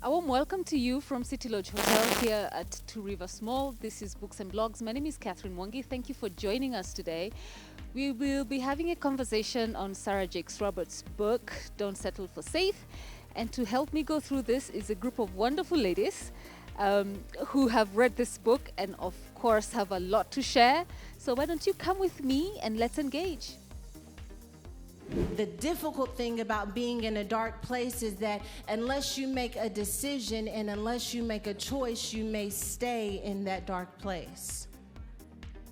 A warm welcome to you from City Lodge Hotel here at Two Rivers Mall. This is Books and Blogs. My name is Catherine Mwangi. Thank you for joining us today. We will be having a conversation on Sarah Jakes Roberts' book, Don't Settle for Safe. And to help me go through this is a group of wonderful ladies who have read this book and of course have a lot to share. So why don't you come with me and let's engage. The difficult thing about being in a dark place is that unless you make a decision and unless you make a choice, you may stay in that dark place.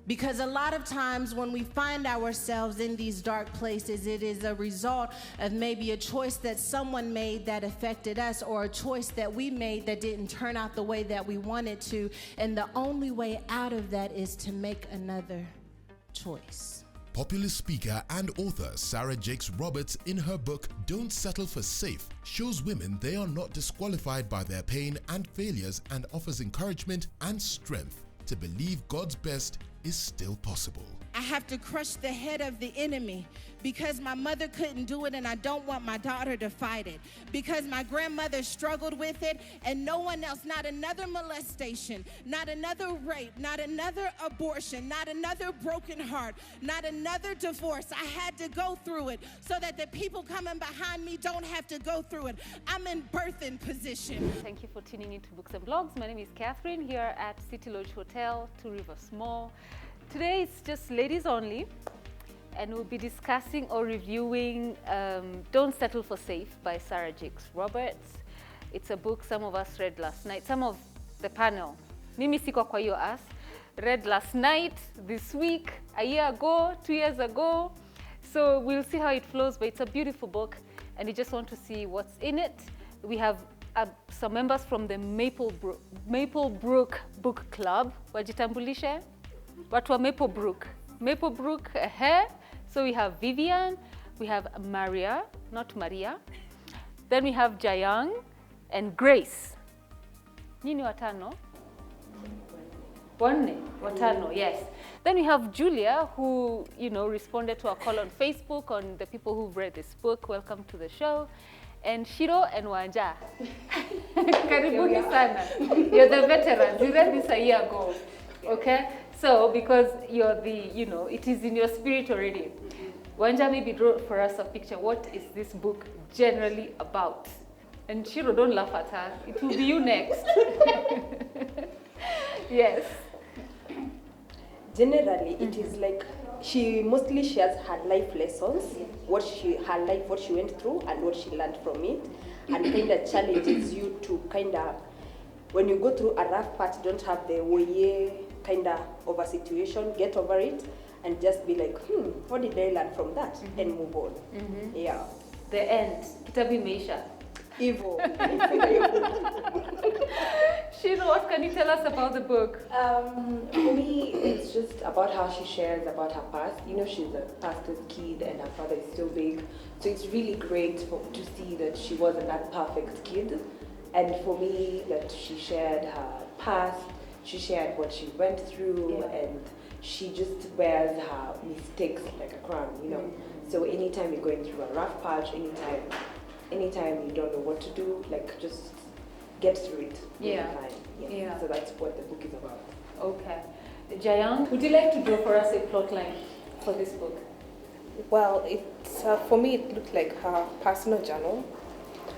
Because a lot of times when we find ourselves in these dark places, it is a result of maybe a choice that someone made that affected us, or a choice that we made that didn't turn out the way that we wanted to. And the only way out of that is to make another choice. Popular speaker and author Sarah Jakes Roberts, in her book Don't Settle for Safe, shows women they are not disqualified by their pain and failures and offers encouragement and strength to believe God's best is still possible. I have to crush the head of the enemy because my mother couldn't do it and I don't want my daughter to fight it. Because my grandmother struggled with it and no one else, not another molestation, not another rape, not another abortion, not another broken heart, not another divorce. I had to go through it so that the people coming behind me don't have to go through it. I'm in birthing position. Thank you for tuning into Books and Blogs. My name is Catherine here at City Lodge Hotel, Two Rivers Mall. Today it's just ladies only, and we'll be discussing or reviewing Don't Settle for Safe by Sarah Jakes Roberts. It's a book some of us read last night. Some of the panel, mimi siko kwa hiyo us, read last night, this week, a year ago, 2 years ago. So we'll see how it flows, but it's a beautiful book, and we just want to see what's in it. We have some members from the Maplebrook Book Club. Wajitambulishe? Watu wa Maplebrook, So we have Vivian, we have Maria, not Maria. Then we have Jayang and Grace. Nini watano? Watano, yes. Then we have Julia, who, responded to our call on Facebook on the people who've read this book. Welcome to the show. And Shiro and Wanja. Karibuni sana. You're the veterans. We read this a year ago. Okay? So, because you're it is in your spirit already. Wanja maybe draw for us a picture. What is this book generally about? And Shiro, don't laugh at her. It will be you next. Yes. Generally, it is like she mostly shares her life lessons, what she went through and what she learned from it, and kind of challenges you to kind of, when you go through a rough part, don't have the woye kind of a situation, get over it and just be like, what did I learn from that? And move on. Yeah. The end. Kitabu imeisha. Evil. Shiro, what can you tell us about the book? For me, it's just about how she shares about her past. She's a pastor's kid and her father is still big. So it's really great to see that she wasn't that perfect kid. And for me, that she shared her past, she shared what she went through, and she just wears her mistakes like a crown, So anytime you're going through a rough patch, anytime you don't know what to do, like just get through it. Yeah. So that's what the book is about. Okay. Jayang, would you like to draw for us a plot line for this book? Well, it's for me, it looked like her personal journal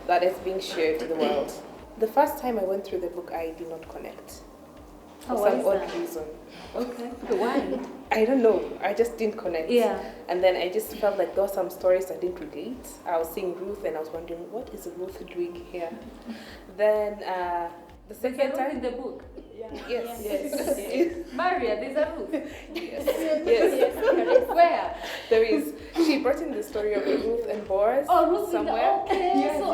that is being shared to the world. The first time I went through the book, I did not connect. For some odd reason. Okay. Why? I don't know. I just didn't connect. Yeah. And then I just felt like there were some stories I didn't relate. I was seeing Ruth and I was wondering, what is Ruth doing here? Then the second time in the book. Yeah. Yes. Maria, there's a Ruth. Yes. Where? There is. She brought in the story of Ruth and Boaz. Oh, Ruth somewhere. Okay. Yes. So,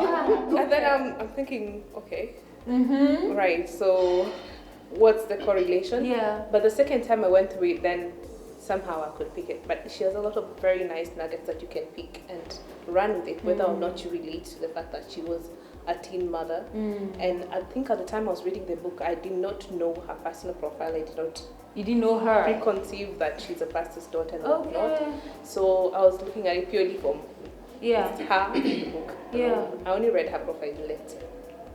And then I'm thinking, okay. Right. So what's the correlation? Yeah. But the second time I went through it, then somehow I could pick it. But she has a lot of very nice nuggets that you can pick and run with it, whether or not you relate to the fact that she was a teen mother. And I think at the time I was reading the book, I did not know her personal profile. I did not. You didn't know her? Preconceive that she's a pastor's daughter and whatnot. So I was looking at it purely from her in the book. I only read her profile later.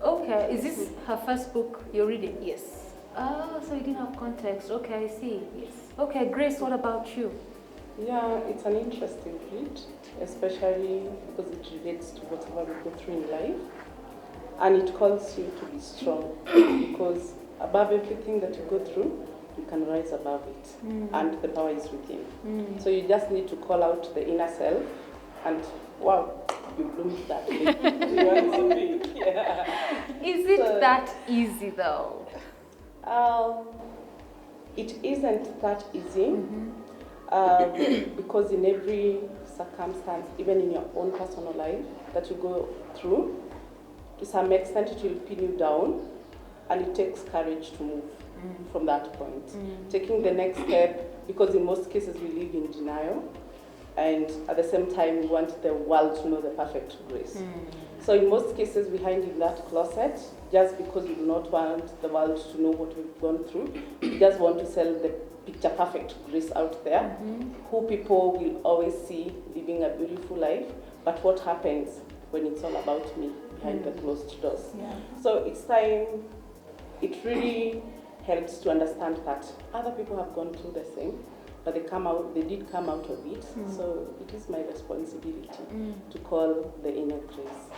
Okay, is this her first book you're reading? Yes. Oh, so you didn't have context. Okay, I see. Yes. Okay, Grace, what about you? Yeah, it's an interesting read, especially because it relates to whatever we go through in life. And it calls you to be strong because above everything that you go through, you can rise above it. And the power is within. So you just need to call out the inner self and wow, you bloomed that way. You want to be. Yeah. Is it that easy though? It isn't that easy because in every circumstance, even in your own personal life that you go through, to some extent it will pin you down, and it takes courage to move from that point. Taking the next step, because in most cases we live in denial, and at the same time we want the world to know the perfect grace. So in most cases we hide in that closet just because we do not want the world to know what we've gone through. We just want to sell the picture perfect grace out there, who people will always see living a beautiful life, but what happens when it's all about me behind the closed doors? So it's time, it really helps to understand that other people have gone through the same, but they did come out of it. So it is my responsibility to call the inner grace.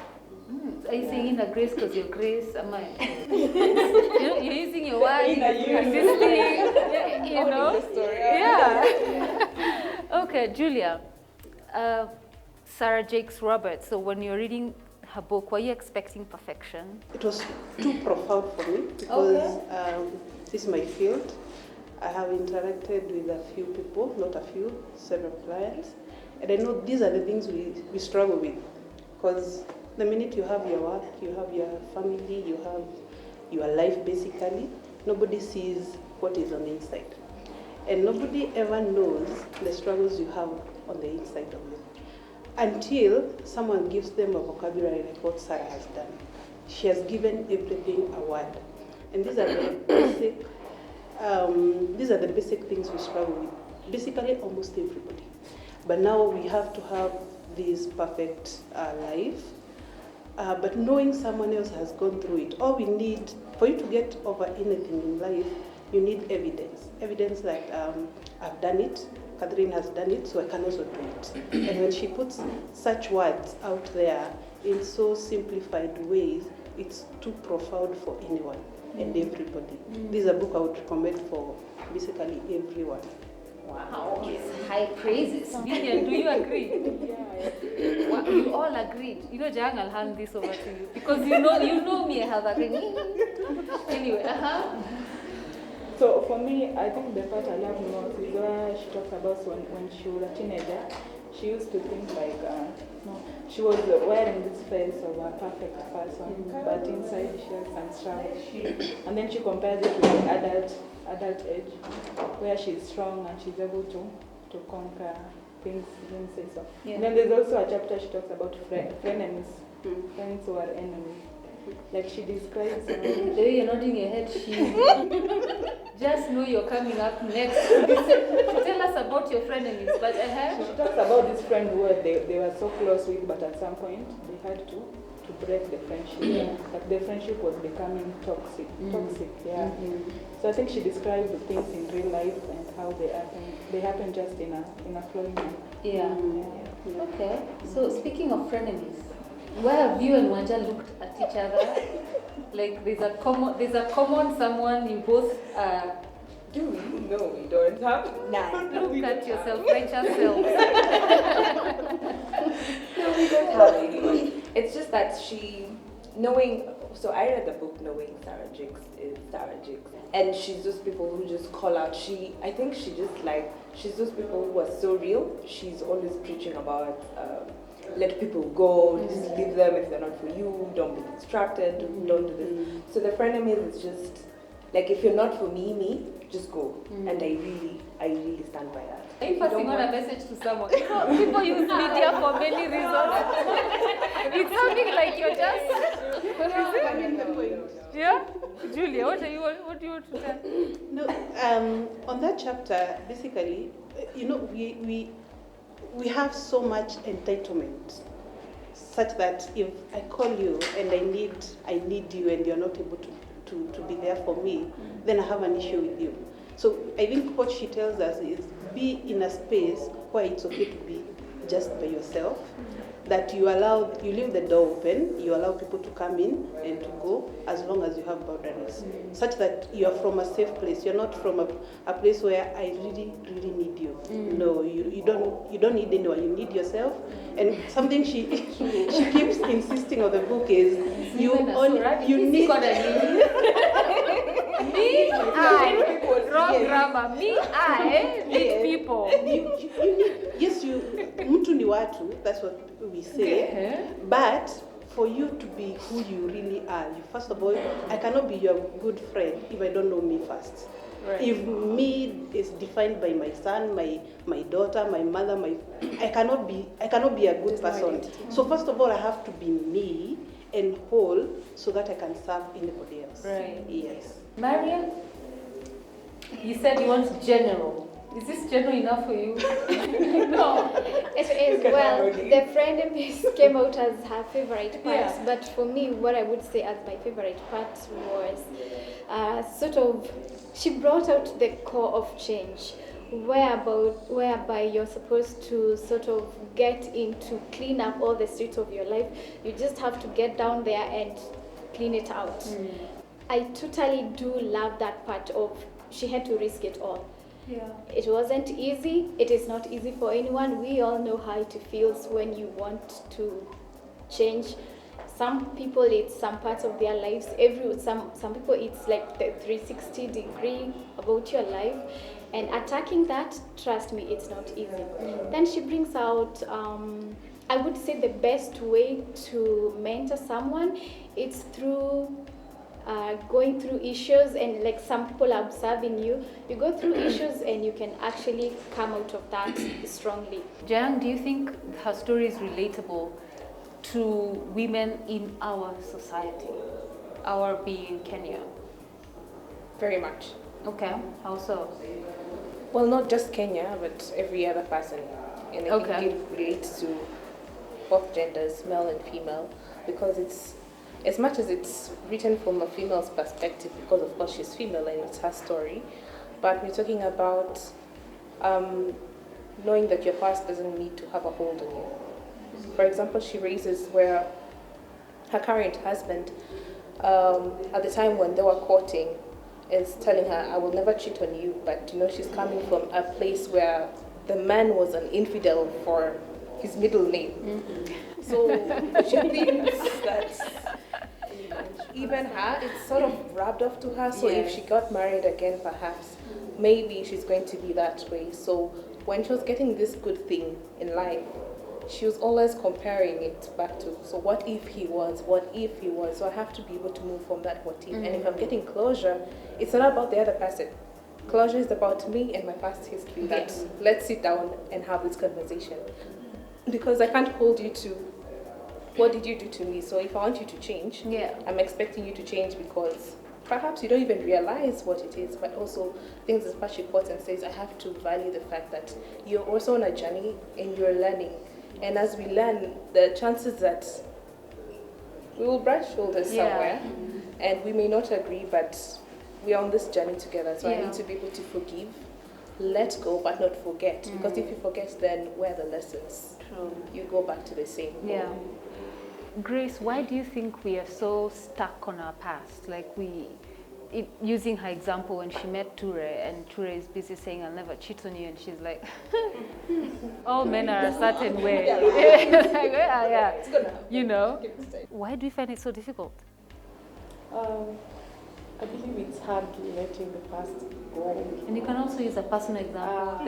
Are you saying inner grace because your grace? Am I? You're using your word. You know. Yeah. Okay, Julia. Sarah Jakes Roberts. So when you're reading her book, were you expecting perfection? It was too profound for me because this is my field. I have interacted with a few people, not a few, several clients, and I know these are the things we struggle with, because the minute you have your work, you have your family, you have your life basically, nobody sees what is on the inside. And nobody ever knows the struggles you have on the inside of you until someone gives them a vocabulary like what Sarah has done. She has given everything a word. And these are the basic things we struggle with. Basically, almost everybody. But now we have to have this perfect life. But knowing someone else has gone through it, all we need, for you to get over anything in life, you need evidence. Evidence like, I've done it, Catherine has done it, so I can also do it. And when she puts such words out there in so simplified ways, it's too profound for anyone and everybody. This is a book I would recommend for basically everyone. Wow, it's high praises. Vivian, do you agree? Yeah. Well, you all agreed. You know, Jang, I'll hand this over to you because you know me. I have agreed. Anyway, So for me, I think the part I love most is where she talks about when she was a teenager. She used to think like she was wearing this face of a perfect person, but inside she has some struggles. And then she compares it with the adult age, where she's strong and she's able to conquer things, didn't say so. Yeah. And then there's also a chapter she talks about frenemies, friends who are enemies. Like she describes the way you're nodding your head, she just know you're coming up next to tell us about your frenemies. But she talks about this friend who they were so close with, but at some point they had to break the friendship. Like the friendship was becoming toxic. Yeah. So I think she described the things in real life and how they happen. They happen just in a flowing manner. Yeah. Okay. So speaking of frenemies, where have you and Wanja looked at each other? Like there's a common someone you both do we? No, we don't have. Look at yourself, righteous self. No, we don't have anyone. It's just that so I read the book knowing Sarah Jakes is Sarah Jakes. And she's those people who just call out. I think she's those people who are so real. She's always preaching about let people go, just leave them if they're not for you, don't be distracted, don't do this. So the frenemies is just, like if you're not for me, just go. And I really stand by that. Are you passing on a message to someone? People use media for many reasons. It's something like you're just... Yeah? Julia, what do you want to tell? No, on that chapter, basically, we have so much entitlement. such that if I call you and I need you and you're not able to be there for me, then I have an issue with you. So I think what she tells us is be in a space where it's okay to be just by yourself, that you leave the door open, you allow people to come in and to go as long as you have boundaries, such that you're from a safe place. You're not from a place where I really, really need you. No, you don't need anyone, you need yourself. And something she keeps insisting on the book is you need me, I, wrong grammar, me, I need people. Yes, mtu ni watu, that's what we say, but for you to be who you really are, first of all, I cannot be your good friend if I don't know me first. Right. If me is defined by my son, my daughter, my mother, I cannot be a good person. So first of all, I have to be me and whole so that I can serve anybody else. Right. Yes. Mariam, you said you want general. Is this general enough for you? No. It is. Well, the friend piece came out as her favorite part, but for me, what I would say as my favorite part was she brought out the core of change, whereby you're supposed to sort of get into clean up all the streets of your life. You just have to get down there and clean it out. I totally do love that part of she had to risk it all. Yeah. It wasn't easy. It is not easy for anyone. We all know how it feels when you want to change. Some people, it's some parts of their lives. Some people, it's like the 360 degree about your life. And attacking that, trust me, it's not easy. Then she brings out, I would say the best way to mentor someone, it's through going through issues, and like some people are observing you go through issues and you can actually come out of that strongly. Jang, do you think her story is relatable to women in our society, our being in Kenya? Very much. Okay, how so? Well, not just Kenya, but every other person. And I think it relates to both genders, male and female, because it's, as much as it's written from a female's perspective, because of course she's female and it's her story, but we're talking about knowing that your past doesn't need to have a hold on you. For example, she raises where her current husband, at the time when they were courting, is telling her, I will never cheat on you, but she's coming from a place where the man was an infidel for his middle name. So she thinks that even her, it's sort of rubbed off to her. So if she got married again, perhaps, maybe she's going to be that way. So when she was getting this good thing in life, she was always comparing it back to, so what if he was? So I have to be able to move from that what if. And if I'm getting closure, it's not about the other person. Closure is about me and my past history. That let's sit down and have this conversation. Because I can't hold you to what did you do to me. So if I want you to change, I'm expecting you to change because perhaps you don't even realize what it is, but also things as Patrick and says, I have to value the fact that you're also on a journey and you're learning. And as we learn, the chances that we will brush shoulders somewhere and we may not agree, but we are on this journey together. So I need to be able to forgive, let go, but not forget. Because if you forget, then where are the lessons? True. You go back to the same. Yeah. Grace, why do you think we are so stuck on our past? Like using her example when she met Ture, and Ture is busy saying, I'll never cheat on you, and she's like, all men are a certain way. Why do you find it so difficult? I believe it's hard letting the past go. And you can also use a personal example.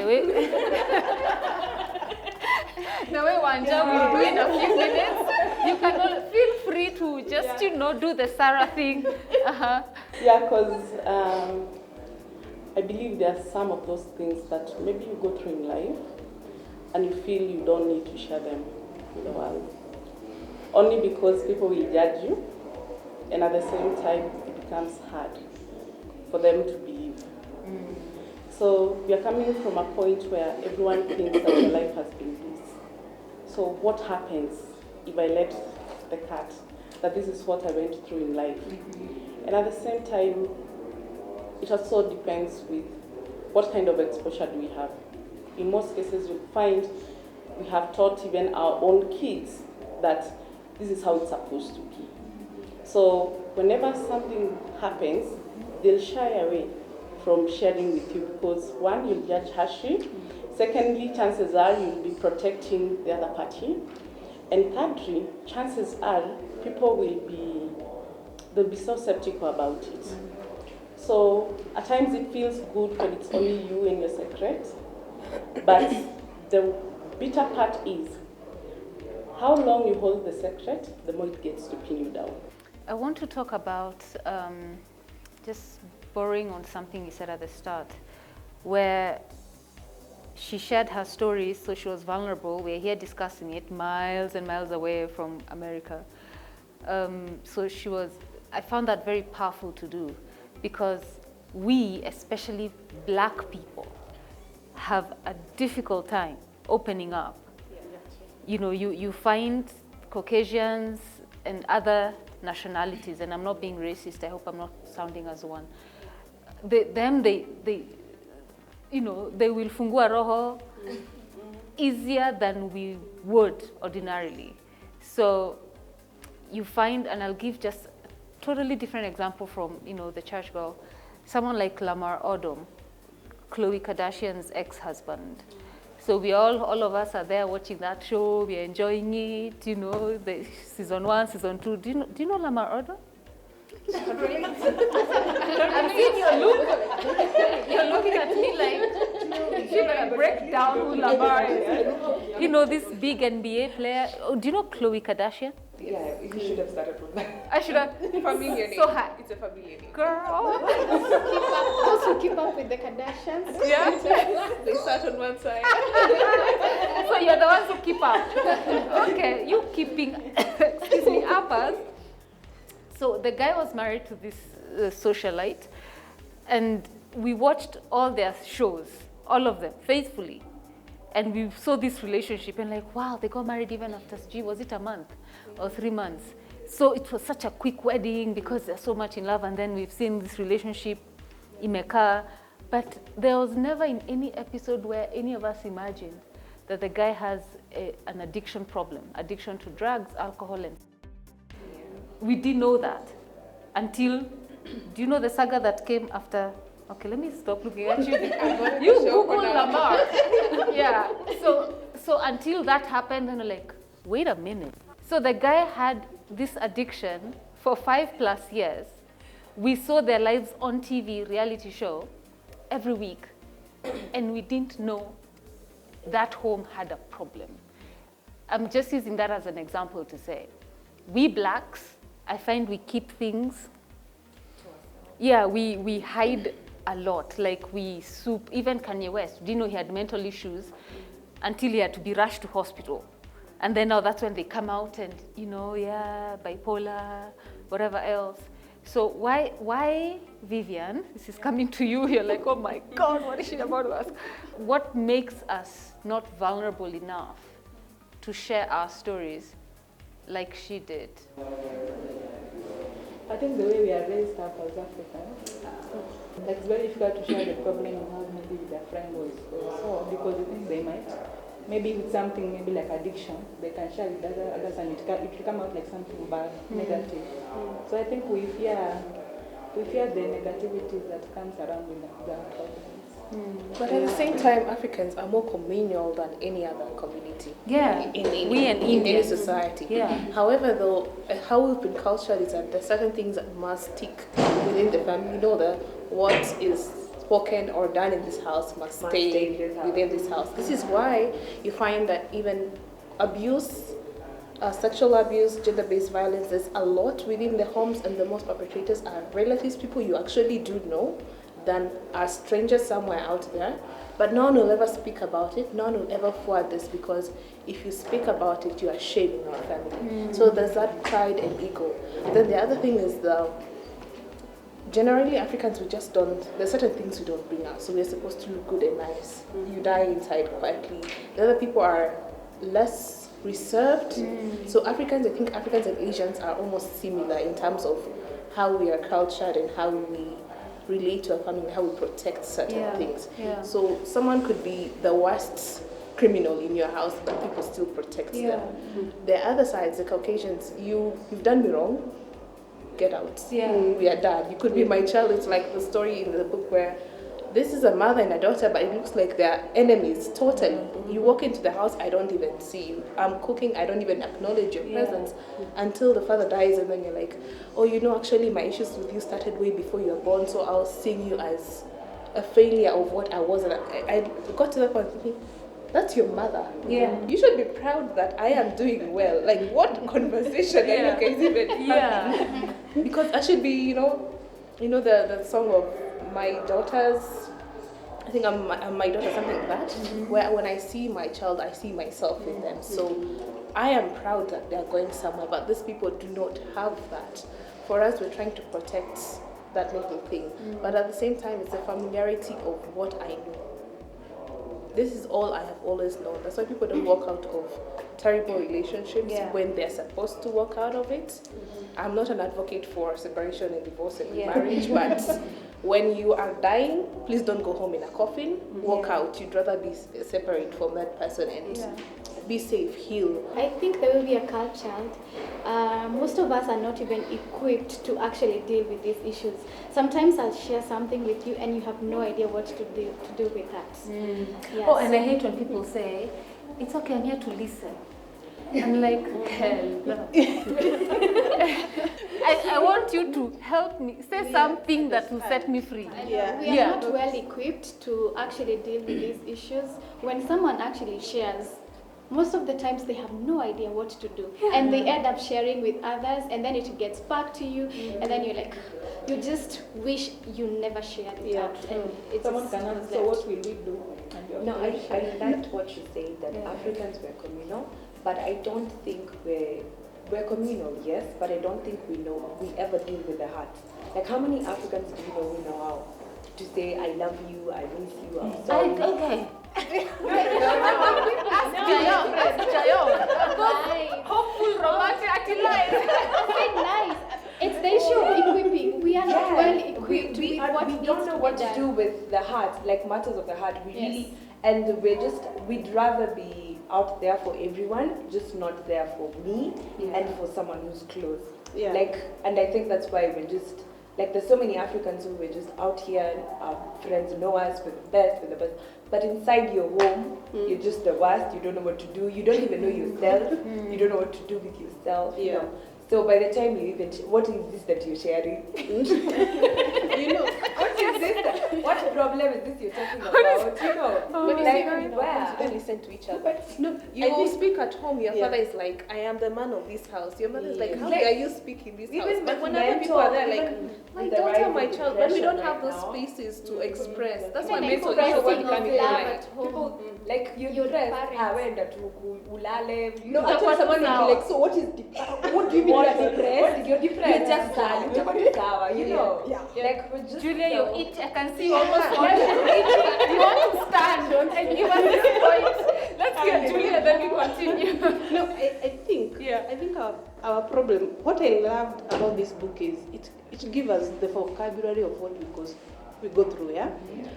The way Wanja will do in a few minutes, you can feel free to just, do the Sarah thing. Yeah, because I believe there are some of those things that maybe you go through in life and you feel you don't need to share them with the world. Only because people will judge you, and at the same time, it becomes hard for them to believe. So we are coming from a point where everyone thinks that your life has been this. So what happens if I let the cat, that this is what I went through in life. And at the same time, it also depends with what kind of exposure do we have. In most cases, you'll find we have taught even our own kids that this is how it's supposed to be. So whenever something happens, they'll shy away from sharing with you because one, you'll judge harshly. Secondly, chances are you'll be protecting the other party. And thirdly, chances are people they'll be so skeptical about it. So at times it feels good when it's only you and your secret. But the bitter part is how long you hold the secret, the more it gets to pin you down. I want to talk about just borrowing on something you said at the start, where she shared her story, so she was vulnerable. We're here discussing it miles and miles away from America. I found that very powerful to do because we, especially Black people, have a difficult time opening up. You know, you find Caucasians and other nationalities, and I'm not being racist, I hope I'm not sounding as one. They will fungua roho easier than we would ordinarily. So you find, and I'll give just a totally different example from, the church girl, someone like Lamar Odom, Khloe Kardashian's ex-husband. So all of us are there watching that show, we're enjoying it, the season 1, season 2. Do you know Lamar Odom? I'm seeing your look. You're looking at me like, you're going to break down who Lamar is. This big NBA player. Oh, do you know Khloe Kardashian? Yeah, you should have started with that. I should have. Familiar name. So high. It's a familiar name. Girl. Also keep up with the Kardashians. Yeah. They start on one side. So you're the ones who keep up. Okay, you keeping, excuse me, uppers. So the guy was married to this socialite, and we watched all their shows, all of them, faithfully. And we saw this relationship and like, wow, they got married even after, was it a month or 3 months? So it was such a quick wedding because they're so much in love, and then we've seen this relationship imeka. But there was never in any episode where any of us imagined that the guy has an addiction problem, addiction to drugs, alcohol, and we didn't know that until, do you know the saga that came after? Okay, let me stop looking at you. You Google Lamar. Yeah, so until that happened, and I'm like, wait a minute. So the guy had this addiction for 5+ years. We saw their lives on TV, reality show, every week. And we didn't know that home had a problem. I'm just using that as an example to say, we Blacks, I find we keep things, we hide a lot. Like even Kanye West, do you know he had mental issues until he had to be rushed to hospital. And then now that's when they come out and, bipolar, whatever else. So why Vivian, this is coming to you, you're like, oh my God, what is she about to ask? What makes us not vulnerable enough to share our stories like she did? I think the way we are raised up as Africans, it's very difficult to share the problem you have maybe with a friend or so, because you think they might, maybe with something maybe like addiction, they can share with others and it will come out like something bad, negative. So I think we fear the negativity that comes around with the problems. But at the same time, Africans are more communal than any other community. Yeah, in any society. Yeah. However, though, how we've been cultured is that there's certain things that must stick within the family. You know that what is spoken or done in this house must stay within this house. This is why you find that even abuse, sexual abuse, gender-based violence, there's a lot within the homes, and the most perpetrators are relatives, people you actually do know, than are strangers somewhere out there. But no one will ever speak about it. No one will ever forward this, because if you speak about it, you are shaming our family. So there's that pride and ego. Then the other thing is generally Africans, there's certain things we don't bring out. So we're supposed to look good and nice. You die inside quietly. The other people are less reserved. So Africans, I think Africans and Asians are almost similar in terms of how we are cultured and how we relate to our family, how we protect certain things. So someone could be the worst criminal in your house, but people still protect them. The other side, the Caucasians, you've done me wrong, get out. We are done. You could be my child. It's like the story in the book where this is a mother and a daughter, but it looks like they're enemies totally. You walk into the house, I don't even see you. I'm cooking, I don't even acknowledge your presence until the father dies, and then you're like, oh, actually my issues with you started way before you were born, so I'll seeing you as a failure of what I was. And I got to that point thinking, that's your mother. You should be proud that I am doing well. Like, what conversation are you guys even having? Because I should be, the song of my daughters, I think I'm my daughter, something like that, where when I see my child, I see myself in them. So I am proud that they're going somewhere, but these people do not have that. For us, we're trying to protect that little thing, but at the same time, it's the familiarity of what I know. This is all I have always known. That's why people don't walk out of terrible relationships when they're supposed to walk out of it. I'm not an advocate for separation and divorce and remarriage, but when you are dying, please don't go home in a coffin. Walk out. You'd rather be separate from that person and be safe, heal. I think the way we are cultured, most of us are not even equipped to actually deal with these issues. Sometimes I'll share something with you and you have no idea what to do with that. Oh, and I hate when people say, it's okay, I'm here to listen. I'm like, hell no. I want you to help me, say something that will set me free. We are not well equipped to actually deal with these issues. When someone actually shares, most of the times they have no idea what to do. And they end up sharing with others, and then it gets back to you, and then you're like, you just wish you never shared it out. And it's Someone can ask, so what will we do? No, I liked what you said, that Africans were communal, but I don't think we're communal, yes, but I don't think we ever deal with the heart. Like, how many Africans do you know who know how to say, I love you, I miss you, I'm sorry? Okay. Ask Jayo. Hopeful, romantic, nice. It's the issue of equipping. We are not well equipped We don't know what to do with the heart, like matters of the heart. We really, and we'd rather be out there for everyone, just not there for me and for someone who's close. And I think that's why we're just, like, there's so many Africans who were just out here, our friends know us, we're the best. But inside your home, you're just the worst. You don't know what to do. You don't even know yourself. You don't know what to do with yourself. You know. So by the time you even, what is this that you're sharing? What is this? What problem is this you're talking about? Where? Don't listen to each other. But you will speak at home. Your father is like, I am the man of this house. Your mother is like, how dare you speak in this house? But whenever people are there, like, my daughter, my child, but we don't have those spaces to express. That's why mental issues are becoming like people, like, you're depressed. Ulale. Someone will be like, so what is depressed? What do you mean you're depressed? You're depressed. You're just sad. Like, we're just Julia, you eat. I can see you almost want to eat. You want to stand and give us this point. Let's get Julia, then we continue. No, I think our problem, what I loved about this book is it gives us the vocabulary of what we go through,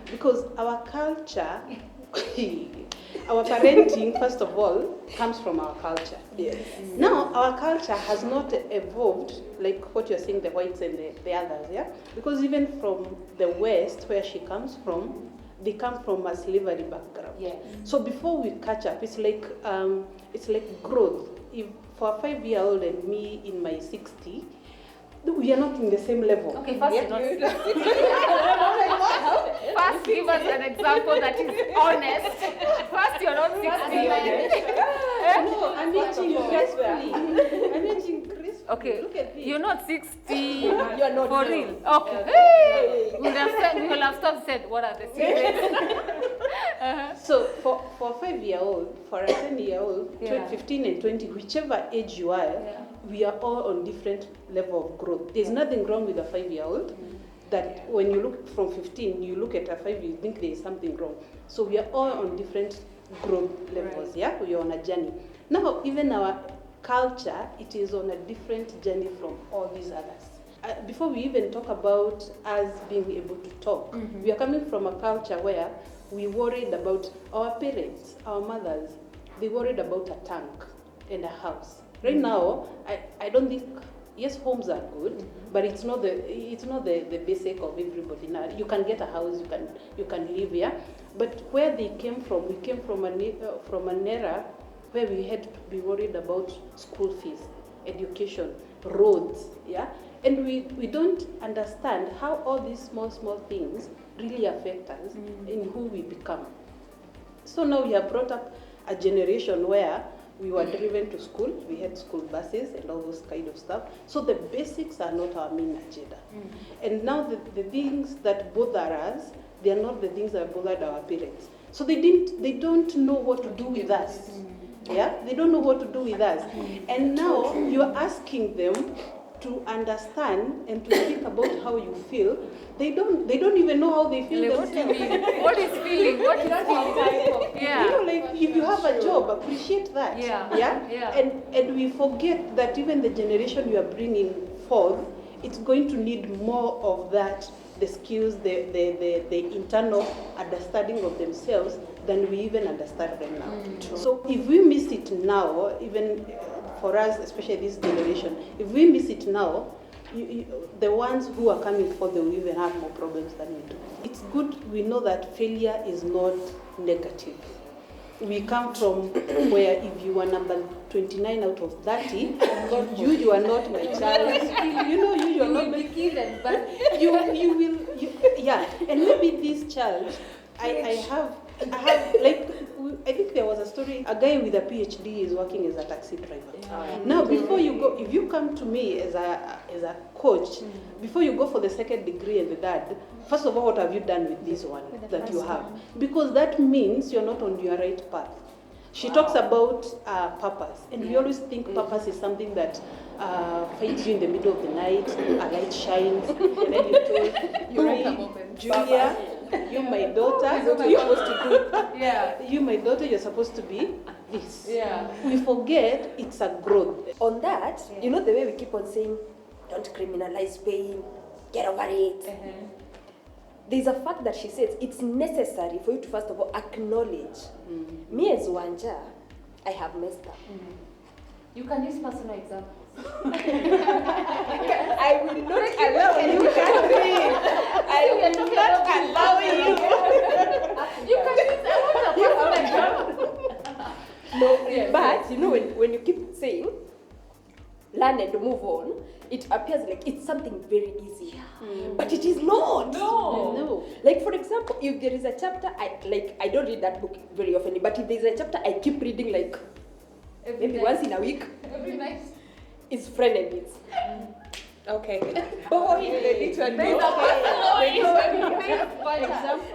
because our culture, our parenting, first of all, comes from our culture. Now, our culture has not evolved like what you're saying, the whites and the others, because even from the West, where she comes from, they come from a slavery background. So before we catch up, it's like growth. If for a 5-year-old and me in my 60, we are not in the same level. Okay, first first give us an example that is honest. First, you're not 60. No, I'm aging gracefully. I'm aging gracefully. Okay, look at this. You're not 60. You're not for real. Okay. Hey! We will have stopped said, what are the secrets? So for a 5-year-old, for a 10-year-old, 15 and 20, whichever age you are, we are all on different level of growth. There's nothing wrong with a 5-year-old. That when you look from 15, you look at a 5, you think there is something wrong. So we are all on different growth levels. We are on a journey. Now, even our culture, it is on a different journey from all these others. Before we even talk about us being able to talk, we are coming from a culture where we worried about our parents, our mothers. They worried about a tank and a house. Right now, I don't think, yes, homes are good, but it's not the basic of everybody. Now, you can get a house, you can live here, but where they came from, we came from an era where we had to be worried about school fees, education, roads, yeah? And we don't understand how all these small things really affect us in who we become. So now we have brought up a generation where we were driven to school, we had school buses and all those kind of stuff. So the basics are not our main agenda. And now the things that bother us, they are not the things that bothered our parents. So they don't know what to do with us. Yeah, they don't know what to do with us. And now you're asking them to understand and to think about how you feel. They don't even know how they feel themselves. What is feeling? What is feeling? Yeah. You know, like if you have a job, appreciate that. Yeah. And we forget that even the generation you are bringing forth, it's going to need more of that, the skills, the internal understanding of themselves than we even understand right now. So if we miss it now, even for us, especially this generation, if we miss it now, the ones who are coming forth, they will even have more problems than we do. It's good we know that failure is not negative. We come from where if you are number 29 out of 30, you are not my child. You are not my kid, but you will, yeah. And maybe this child, I have like, I think there was a story, a guy with a PhD is working as a taxi driver. Now, before you go, if you come to me as a coach, before you go for the second degree and the third, first of all, what have you done with this one that you have? Because that means you're not on your right path. She talks about purpose, and we always think purpose is something that finds you in the middle of the night, a light shines, and then Julia, you're my daughter, what are you supposed to do? Yeah. You're my daughter, you're supposed to be this. Yeah. We forget it's a growth. On that, you know the way we keep on saying, don't criminalize pain, get over it. There's a fact that she says it's necessary for you to first of all acknowledge, me as Wanja, I have messed up. You can use personal examples. I will not allow you, Catherine. I will not allow you. You can use a personal example. No, but you know when you keep saying, learn and move on, it appears like it's something very easy. But it is not. No. Like for example, if there is a chapter, I don't read that book very often, but if there is a chapter I keep reading like maybe once in a week. Every night. It's frenemies. Okay.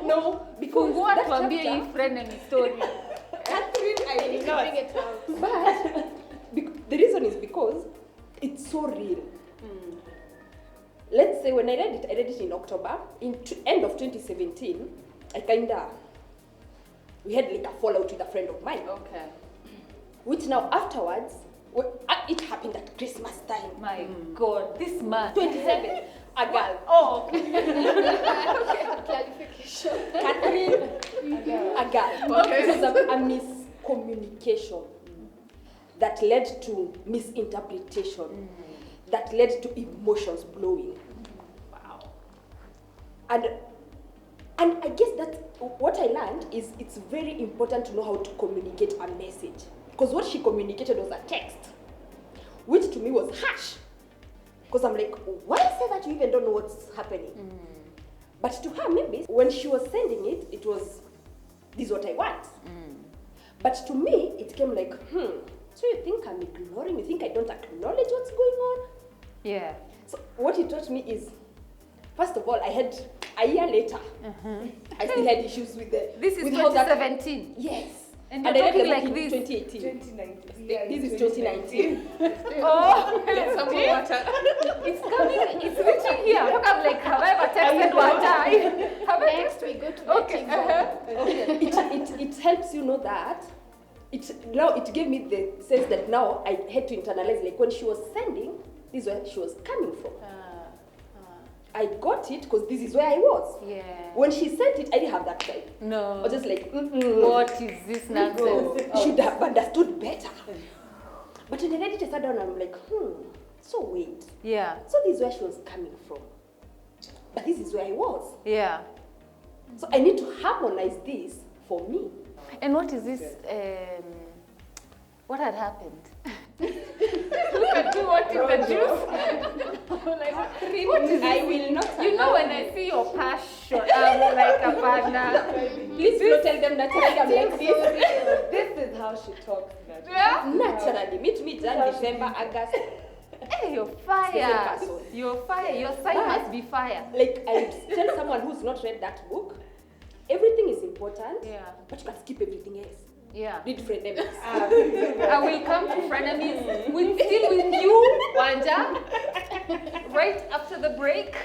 No, because what can be a frenemy story? Catherine, I will not. But the reason is because it's so real. Let's say when I read it in October. In end of 2017, we had like a fallout with a friend of mine. Okay. Which now afterwards, it happened at Christmas time. My God, this month. 27. A girl. Oh. Clarification. Catherine. A girl. Okay. It was a miscommunication that led to misinterpretation, that led to emotions blowing. Wow. And I guess that what I learned is it's very important to know how to communicate a message. Because what she communicated was a text, which to me was harsh. Because I'm like, why say that you even don't know what's happening? But to her, maybe, when she was sending it, it was, this is what I want. But to me, it came like, so you think I'm ignoring? You think I don't acknowledge what's going on? Yeah. So what it taught me is, first of all, I had, a year later, I still had issues with the... This is 2017? Yes. And you're talking like this? 2018. 2019. This is 2019. Oh, get some more water. It's coming, it's reaching here. Look, I'm like, have I ever texted water? Next we go to the It helps you know that it gave me the sense that now I had to internalize, like when she was sending, this is where she was coming from. I got it because this is where I was. Yeah. When she sent it, I didn't have that time. No. I was just like, what is this nonsense? Should have understood better. But when I read it, I sat down and I'm like, so wait. Yeah. So this is where she was coming from. But this is where I was. Yeah. So I need to harmonize this for me. And what is this? What had happened? Look at you, what is the juice? Like, what is I will not. You know, when I see your passion, I'm like a partner. Please don't tell them naturally I'm like this. This is how she talks. Yeah? Naturally. Meet me Jan, December, August. Hey, you're fire. You're fire. Your side must be fire. Like, I tell someone who's not read that book, everything is important, but you can skip everything else. Yeah. Read frenemies. I will come to frenemies. Still with you, Wanja, right after the break.